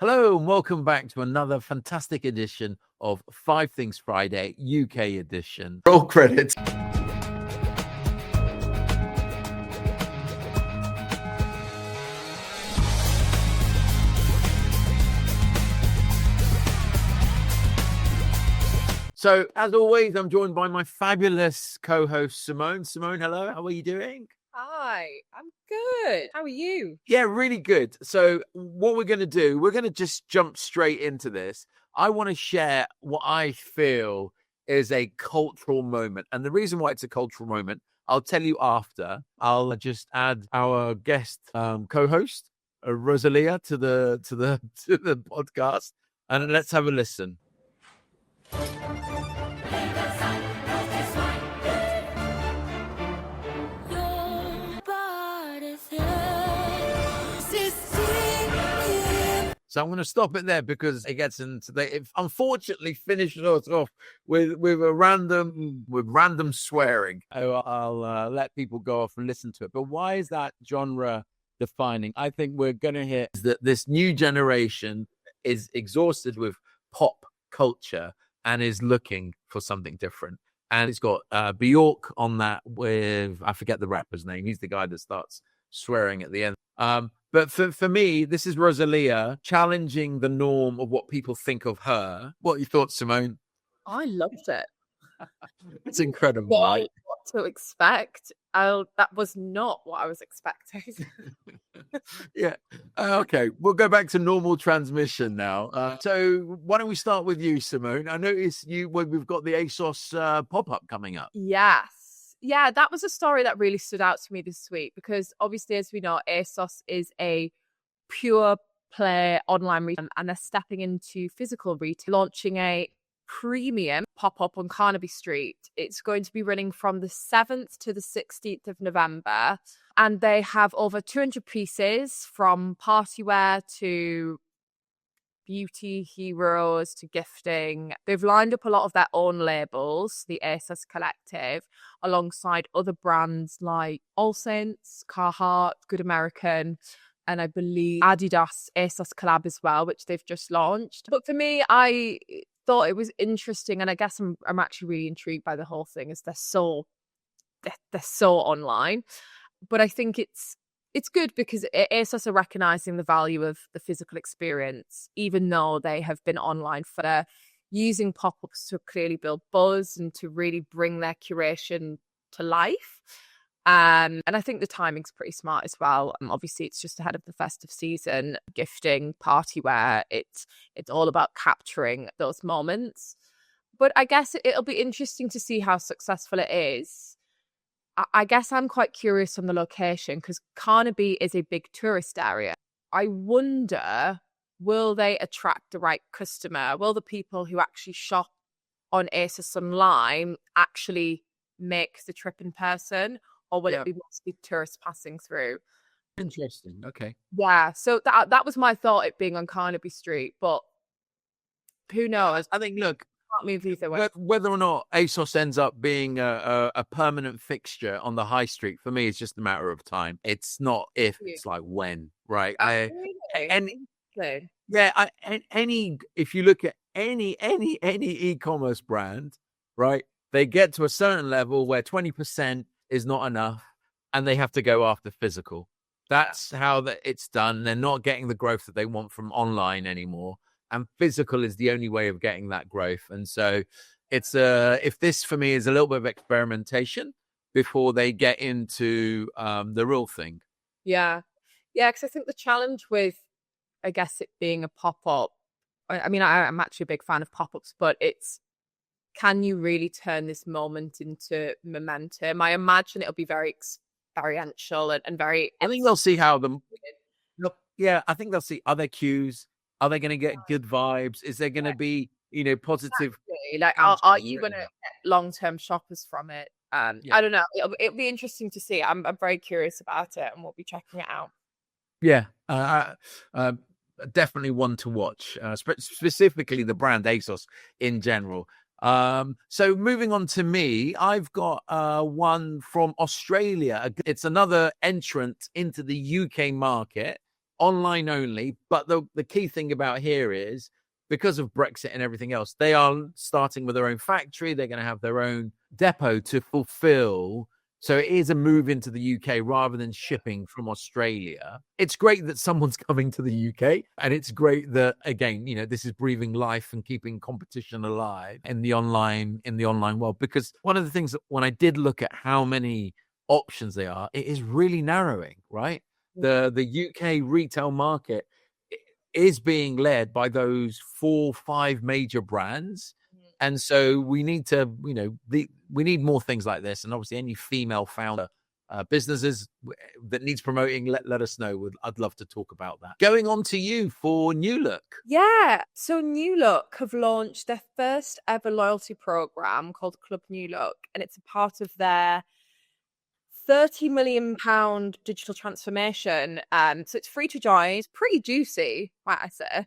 Hello and welcome back to another fantastic edition of Five Things Friday, UK edition. Roll credits. So, as always, I'm joined by my fabulous co-host, Simone. Simone, hello. How are you doing? Hi, I'm good. How are you? Yeah, really good. So what we're going to do, we're going to just jump straight into this. I want to share what I feel is a cultural moment. And the reason why it's a cultural moment, I'll tell you after. I'll just add our guest co-host, Rosalia, to the podcast. And let's have a listen. So I'm going to stop it there because it gets into it unfortunately finishes us off with random swearing. I'll let people go off and listen to it. But why is that genre defining? I think we're going to hear that this new generation is exhausted with pop culture and is looking for something different. And it's got Bjork on that with, I forget the rapper's name. He's the guy that starts swearing at the end. But for me, this is Rosalia challenging the norm of what people think of her. What are your thoughts, Simone? I loved it. It's incredible, right? What to expect? That was not what I was expecting. Yeah. Okay. We'll go back to normal transmission now. So why don't we start with you, Simone? I noticed we've got the ASOS pop-up coming up. Yes. Yeah, that was a story that really stood out to me this week because obviously, as we know, ASOS is a pure play online retail and they're stepping into physical retail, launching a premium pop-up on Carnaby Street. It's going to be running from the 7th to the 16th of November. And they have over 200 pieces from party wear to beauty heroes to gifting. They've lined up a lot of their own labels, the ASOS Collective, alongside other brands like AllSaints, Carhartt, Good American, and I believe Adidas ASOS Collab as well, which they've just launched. But for me, I thought it was interesting, and I guess I'm actually really intrigued by the whole thing, as they're so online. But I think it's good because ASOS are recognizing the value of the physical experience, even though they have been online for using pop-ups to clearly build buzz and to really bring their curation to life. And I think the timing's pretty smart as well. Obviously, it's just ahead of the festive season, gifting, party wear. It's all about capturing those moments. But I guess it'll be interesting to see how successful it is. I guess I'm quite curious on the location because Carnaby is a big tourist area. I wonder, will they attract the right customer? Will the people who actually shop on ASOS online actually make the trip in person? Or will it be mostly tourists passing through? Interesting. Okay. Yeah. So that was my thought, it being on Carnaby Street. But who knows? I think, look, either way. Whether or not ASOS ends up being a permanent fixture on the high street, for me, it's just a matter of time. It's not if, it's like when, right? If you look at any e-commerce brand, right, they get to a certain level where 20% is not enough and they have to go after physical. That's how it's done. They're not getting the growth that they want from online anymore. And physical is the only way of getting that growth. And so it's if this for me is a little bit of experimentation before they get into the real thing. Yeah. Yeah, because I think the challenge with, I guess, it being a pop-up, I mean, I'm actually a big fan of pop-ups, but it's, can you really turn this moment into momentum? I imagine it'll be very experiential and very... I think they'll see how them... Yeah, I think they'll see other cues. Are they going to get good vibes? Is there going to be, positive? Exactly. Like, are you going to get long-term shoppers from it? I don't know. It'll be interesting to see. I'm very curious about it, and we'll be checking it out. Yeah, definitely one to watch. Specifically, the brand ASOS in general. So moving on to me, I've got one from Australia. It's another entrant into the UK market. online only. But the key thing about here is, because of Brexit and everything else, they are starting with their own factory. They're going to have their own depot to fulfill. So it is a move into the UK rather than shipping from Australia. It's great that someone's coming to the UK, and it's great that, again, this is breathing life and keeping competition alive in the online world. Because one of the things that, when I did look at how many options they are, it is really narrowing, right? The UK retail market is being led by those 4-5 major brands. And so we need to, we need more things like this. And obviously any female founder businesses that needs promoting, let us know. I'd love to talk about that. Going on to you for New Look. Yeah. So New Look have launched their first ever loyalty program called Club New Look. And it's a part of their £30 million digital transformation. So it's free to join. It's pretty juicy, might I say.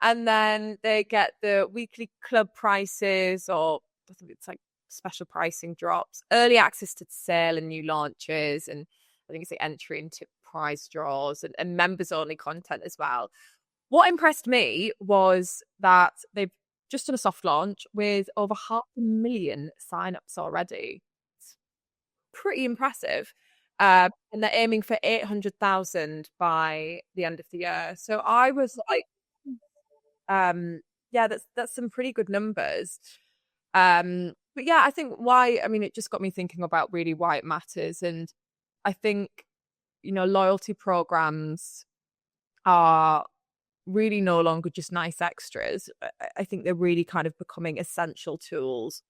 And then they get the weekly club prices, or I think it's like special pricing drops, early access to sale and new launches, and I think it's the entry into prize draws and members only content as well. What impressed me was that they've just done a soft launch with over 500,000 signups already. Pretty impressive. And they're aiming for 800,000 by the end of the year. So I was like, that's some pretty good numbers. But yeah, I think it just got me thinking about really why it matters. And I think, loyalty programs are really no longer just nice extras. I think they're really kind of becoming essential tools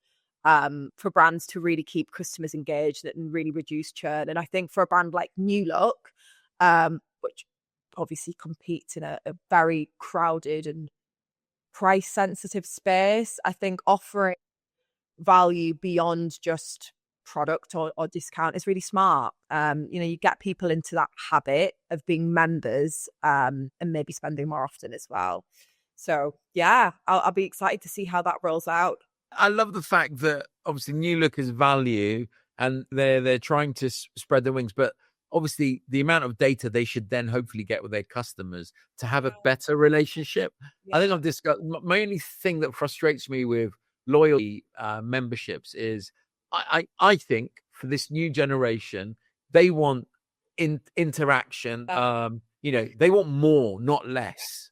for brands to really keep customers engaged and really reduce churn. And I think for a brand like New Look, which obviously competes in a very crowded and price sensitive space, I think offering value beyond just product or discount is really smart. You get people into that habit of being members and maybe spending more often as well. So yeah, I'll be excited to see how that rolls out. I love the fact that obviously New Look is value and they're trying to spread their wings, but obviously the amount of data they should then hopefully get with their customers to have a better relationship. Yeah. I think I've discussed, my only thing that frustrates me with loyalty memberships is I think for this new generation, they want interaction. They want more, not less,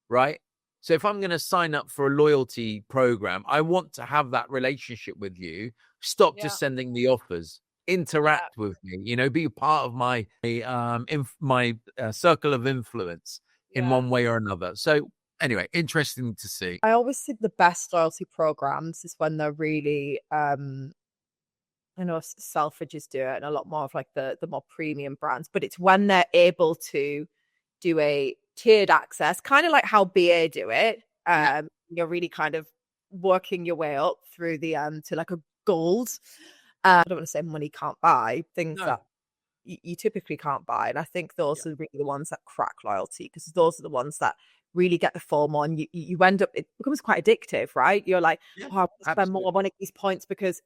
right? So if I'm going to sign up for a loyalty program, I want to have that relationship with you. Stop just sending the offers. Interact with me. Be a part of my circle of influence in one way or another. So anyway, interesting to see. I always think the best loyalty programs is when they're really, I know Selfridges do it, and a lot more of like the more premium brands, but it's when they're able to do a tiered access, kind of like how BA do it. You're really kind of working your way up through the to like a gold. I don't want to say money can't buy things that you typically can't buy, and I think those are really the ones that crack loyalty, because those are the ones that really get the FOMO, and you end up, it becomes quite addictive, right? You're like, I want to spend more on these points because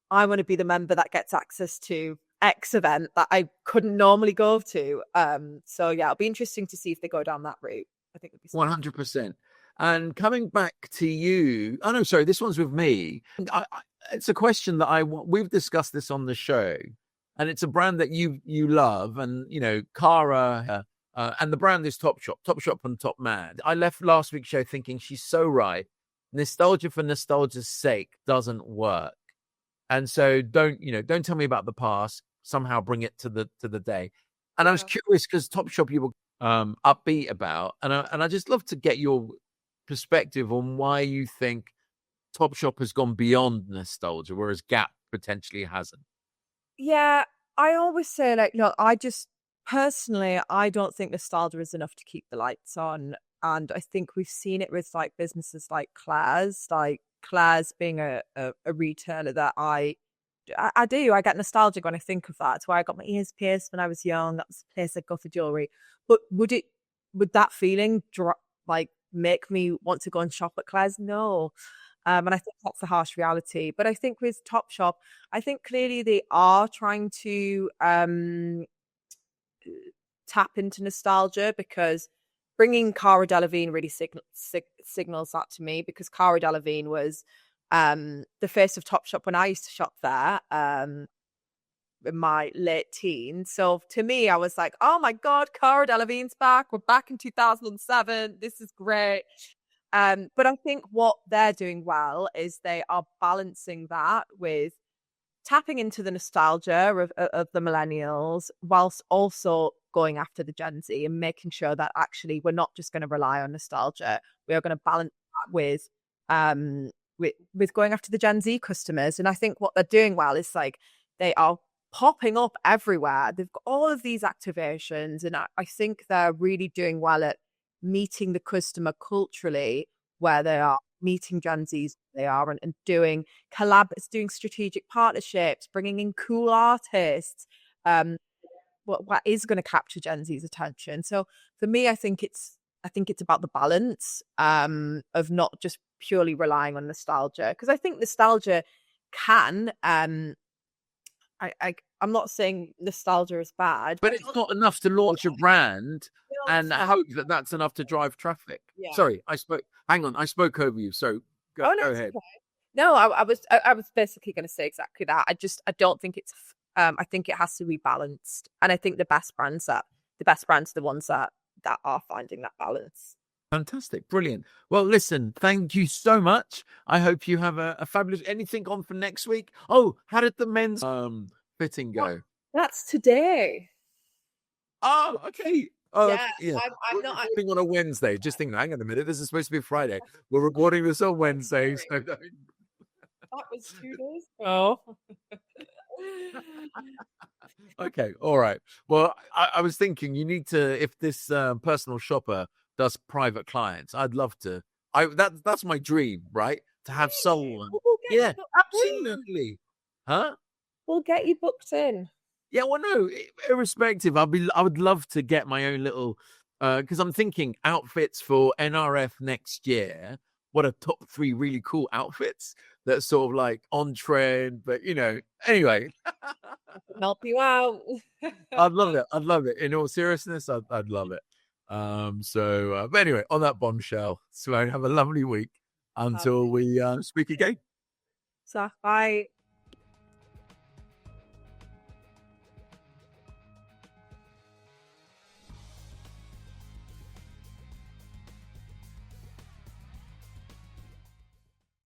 I want to be the member that gets access to X event that I couldn't normally go to. So yeah, it'll be interesting to see if they go down that route. I think it'd be 100%. And coming back to you, this one's with me. It's a question that we've discussed this on the show, and it's a brand that you love, and Cara, and the brand is Topshop and Topman. I left last week's show thinking she's so right. Nostalgia for nostalgia's sake doesn't work. And so don't tell me about the past. Somehow bring it to the day. And I was curious because Topshop you were upbeat about, and I just love to get your perspective on why you think Topshop has gone beyond nostalgia, whereas Gap potentially hasn't. Yeah, I always say, like, look, I just personally, I don't think nostalgia is enough to keep the lights on. And I think we've seen it with like businesses like Claire's being a retailer that I get nostalgic when I think of that. It's where I got my ears pierced when I was young. That was the place I'd go for jewelry. But would that feeling make me want to go and shop at Claire's? No. And I think that's the harsh reality. But I think with Topshop, I think clearly they are trying to tap into nostalgia, because bringing Cara Delevingne really signals that to me, because Cara Delevingne was the face of Topshop when I used to shop there in my late teens. So to me, I was like, oh my God, Cara Delevingne's back. We're back in 2007. This is great. But I think what they're doing well is they are balancing that with tapping into the nostalgia of the millennials, whilst also going after the Gen Z and making sure that actually we're not just going to rely on nostalgia. We are going to balance that with going after the Gen Z customers. And I think what they're doing well is like they are popping up everywhere. They've got all of these activations, and I think they're really doing well at meeting the customer culturally where they are, meeting Gen Zs where they are, and doing collabs, doing strategic partnerships, bringing in cool artists, what is going to capture Gen Z's attention. So for me, I think it's about the balance of not just purely relying on nostalgia, because I think nostalgia can I'm not saying nostalgia is bad, but it's not enough to launch a brand and hope that that's enough to drive traffic. Yeah. Sorry, I spoke over you. So go ahead. Okay. No, I was basically going to say exactly that. I don't think it's. I think it has to be balanced, and I think the best brands are the ones that are finding that balance. Fantastic, brilliant. Well, listen, thank you so much. I hope you have a fabulous. Anything on for next week? Oh, how did the men's fitting go? That's today. Oh, okay. Oh, yeah. I'm We're not recording on a Wednesday. Just thinking, hang on a minute, this is supposed to be Friday. We're recording this on Wednesday. So That was 2 days ago. Okay, all right. Well, I was thinking you need to, if this personal shopper does private clients, I'd love to. That's my dream, right? To have someone. Yeah, absolutely. Huh? We'll get you booked in. Yeah, well, no, irrespective, I would love to get my own little, because I'm thinking outfits for NRF next year. What are top 3 really cool outfits that's sort of like on trend, but anyway. Help you out. I'd love it. In all seriousness, I'd love it. But anyway, on that bombshell, Simone, have a lovely week until we speak again. So, bye.